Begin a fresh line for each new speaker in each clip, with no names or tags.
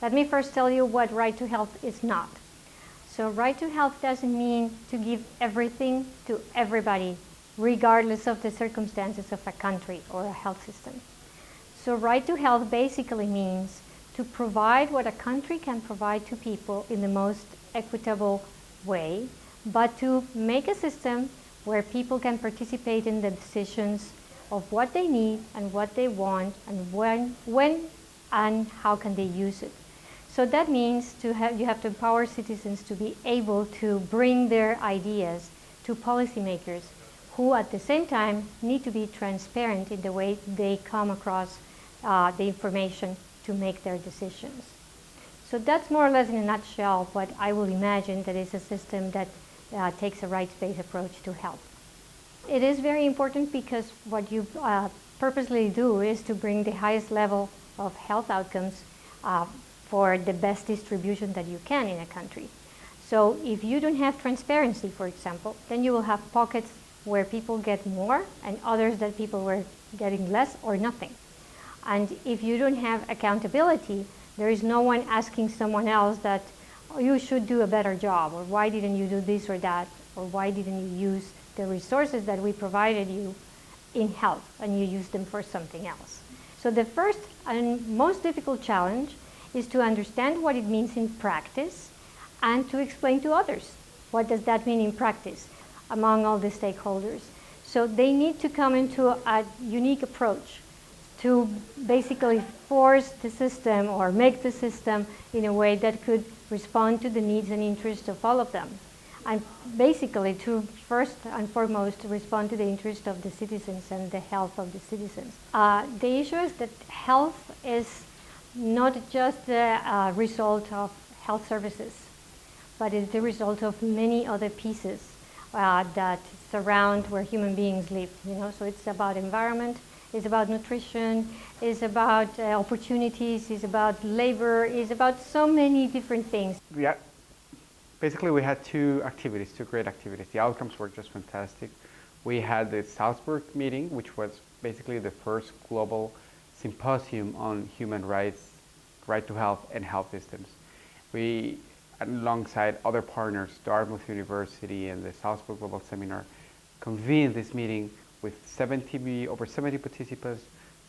Let me first tell you what right to health is not. So right to health doesn't mean to give everything to everybody, regardless of the circumstances of a country or a health system. So right to health basically means to provide what a country can provide to people in the most equitable way, but to make a system where people can participate in the decisions of what they need and what they want and when and how can they use it. So that means you have to empower citizens to be able to bring their ideas to policymakers who at the same time need to be transparent in the way they come across the information to make their decisions. So that's more or less in a nutshell what I will imagine that is a system that takes a rights-based approach to health. It is very important because what you purposely do is to bring the highest level of health outcomes for the best distribution that you can in a country. So if you don't have transparency, for example, then you will have pockets where people get more and others that people were getting less or nothing. And if you don't have accountability, there is no one asking someone else that, oh, you should do a better job, or why didn't you do this or that, or why didn't you use the resources that we provided you in health and you use them for something else. So the first and most difficult challenge is to understand what it means in practice and to explain to others what does that mean in practice among all the stakeholders. So they need to come into a unique approach to basically force the system or make the system in a way that could respond to the needs and interests of all of them. And basically to first and foremost respond to the interest of the citizens and the health of the citizens. The issue is that health is not just the result of health services, but it's the result of many other pieces that surround where human beings live. So it's about environment, it's about nutrition, it's about opportunities, it's about labor, it's about so many different things.
Yeah. Basically, we had two great activities. The outcomes were just fantastic. We had the Salzburg meeting, which was basically the first global symposium on human rights, right to health, and health systems. We, alongside other partners, Dartmouth University and the Salzburg Global Seminar, convened this meeting with over 70 participants,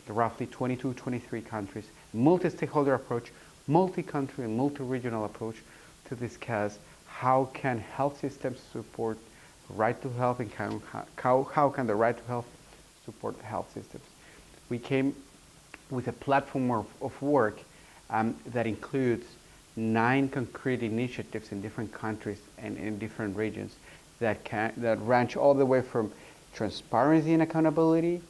roughly 22, 23 countries, multi-stakeholder approach, multi-country and multi-regional approach to discuss how can health systems support right to health and how can the right to health support health systems. We came with a platform of work that includes 9 concrete initiatives in different countries and in different regions that range all the way from transparency and accountability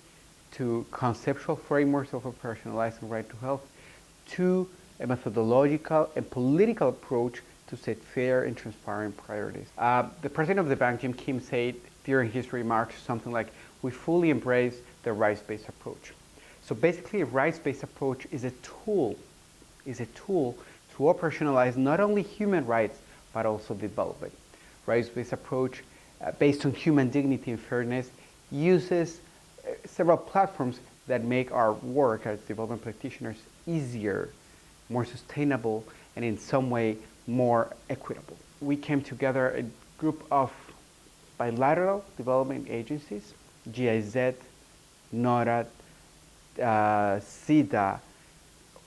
to conceptual frameworks of operationalizing right to health to a methodological and political approach to set fair and transparent priorities. The president of the bank, Jim Kim, said during his remarks something like, we fully embrace the rights-based approach. So basically, a rights-based approach is a tool to operationalize not only human rights, but also development. Rights-based approach, based on human dignity and fairness, uses several platforms that make our work as development practitioners easier, more sustainable, and in some way more equitable. We came together a group of bilateral development agencies, GIZ, NORAD, SIDA,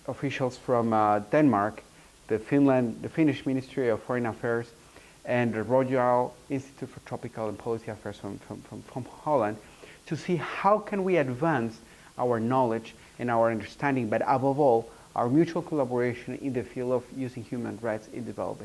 officials from Denmark, the Finnish Ministry of Foreign Affairs, and the Royal Institute for Tropical and Policy Affairs from Holland, to see how can we advance our knowledge and our understanding, but above all, our mutual collaboration in the field of using human rights in development.